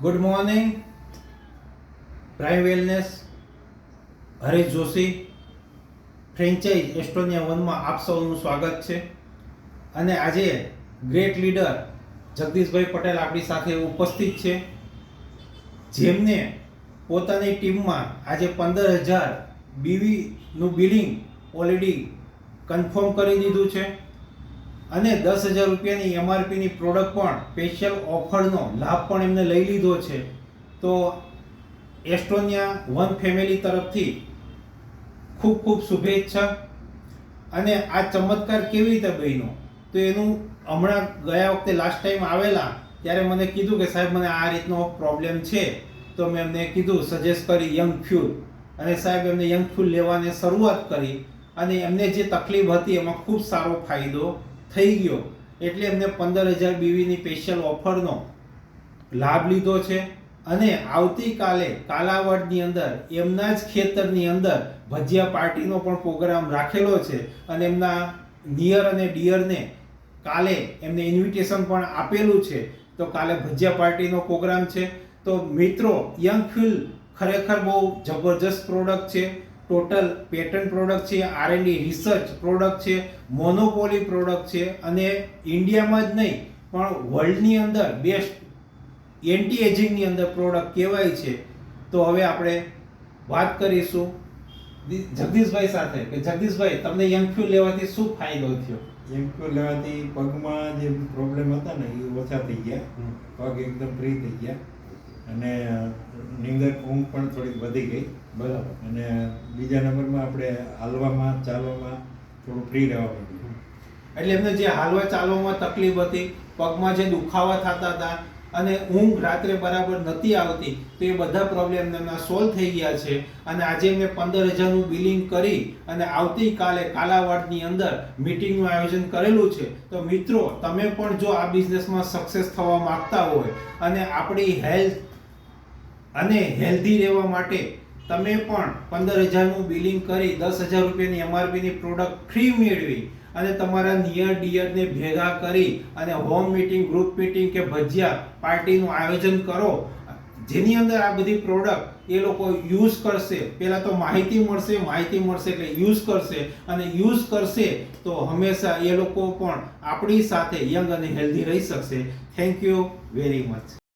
Good morning. Prime Wellness, Haresh Joshi, franchise Estonia 1માં આપ સૌનું સ્વાગત છે. અને આજે ગ્રેટ લીડર જગદીશભાઈ પટેલ આપણી સાથે ઉપસ્થિત છે, જેમને પોતાની ટીમમાં આજે 15,000 બીવીનું બિલિંગ ઓલરેડી કન્ફર્મ કરી દીધું છે અને 10,000 રૂપિયાની એમઆરપીની પ્રોડક્ટ પણ સ્પેશિયલ ઓફરનો લાભ પણ એમને લઈ લીધો છે. તો એસ્ટોનિયા 1 ફેમિલી તરફથી ખૂબ ખૂબ શુભેચ્છા. અને આ ચમત્કાર કેવી રીતે બન્યો તો એનું હમણાં ગયા વખતે લાસ્ટ ટાઈમ આવેલા ત્યારે મને કીધું કે સાહેબ મને આ રીતનો પ્રોબ્લેમ છે, તો મેં એમને કીધું સજેસ્ટ કરી યંગ ફ્યુલ, અને સાહેબ એમને યંગ ફ્યુલ લેવાની શરૂઆત કરી અને એમને જે તકલીફ હતી એમાં ખૂબ સારો ફાયદો થઈ ગયો. એટલે એમને 15,000 બીવીની સ્પેશિયલ ઓફરનો લાભ લીધો છે. અને આવતીકાલે કાલાવડની અંદર એમના જ ખેતરની અંદર ભજીયા પાર્ટીનો પણ પ્રોગ્રામ રાખેલો છે અને એમના નિયર અને ડિયરને કાલે એમને ઇન્વિટેશન પણ આપેલું છે. તો કાલે ભજીયા પાર્ટીનો પ્રોગ્રામ છે. તો મિત્રો, યંગ ફ્યુલ ખરેખર બહુ જબરજસ્ત પ્રોડક્ટ છે. ટોટલ પેટન્ટ પ્રોડક્ટ છે, R&D રિસર્ચ પ્રોડક્ટ છે, મોનોપોલી પ્રોડક્ટ છે અને ઇન્ડિયામાં જ નહીં પણ વર્લ્ડની અંદર બેસ્ટ એન્ટી એજિંગની અંદર પ્રોડક્ટ કહેવાય છે. તો હવે આપણે વાત કરીશું જગદીશભાઈ સાથે કે જગદીશભાઈ, તમને યંગ ફ્યુલ લેવાથી શું ફાયદો થયો? યંગ ફ્યુલ લેવાથી પગમાં જે પ્રોબ્લેમ હતા ને એ ઓછા થઈ ગયા, પગ એકદમ ફ્રી થઈ ગયા અને નીંદર ઊંઘ પણ થોડીક વધી ગઈ. બરાબર. અને બીજા નંબરમાં આપણે હાલવામાં ચાલવામાં થોડું ફ્રી રહેવા માંડ્યું. એટલે એમને જે હાલવા ચાલવામાં તકલીફ હતી, પગમાં જે દુખાવા થતા હતા અને ઊંઘ રાત્રે બરાબર નથી આવતી, તો એ બધા પ્રોબ્લેમ એમના સોલ્વ થઈ ગયા છે. અને આજે મેં 15,000નું બિલિંગ કરી અને આવતીકાલે કાલાવાડની અંદર મીટિંગનું આયોજન કરેલું છે. તો મિત્રો, તમે પણ જો આ બિઝનેસમાં સક્સેસ થવા માંગતા હોય અને આપણી હેલ્થ અને હેલ્ધી રહેવા માટે તમે પણ 15,000નું બિલિંગ કરી 10,000 રૂપિયાની એમઆરપીની પ્રોડક્ટ ફ્રી મેળવી અને તમારા નિયર ડિયરને ભેગા કરી અને હોમ મીટિંગ, ગ્રુપ મીટિંગ કે ભજીયા પાર્ટીનું આયોજન કરો, જેની અંદર આ બધી પ્રોડક્ટ એ લોકો યુઝ કરશે. પહેલાં તો માહિતી મળશે એટલે યુઝ કરશે અને યુઝ કરશે તો હંમેશા એ લોકો પણ આપણી સાથે યંગ અને હેલ્ધી રહી શકશે. Thank you very much.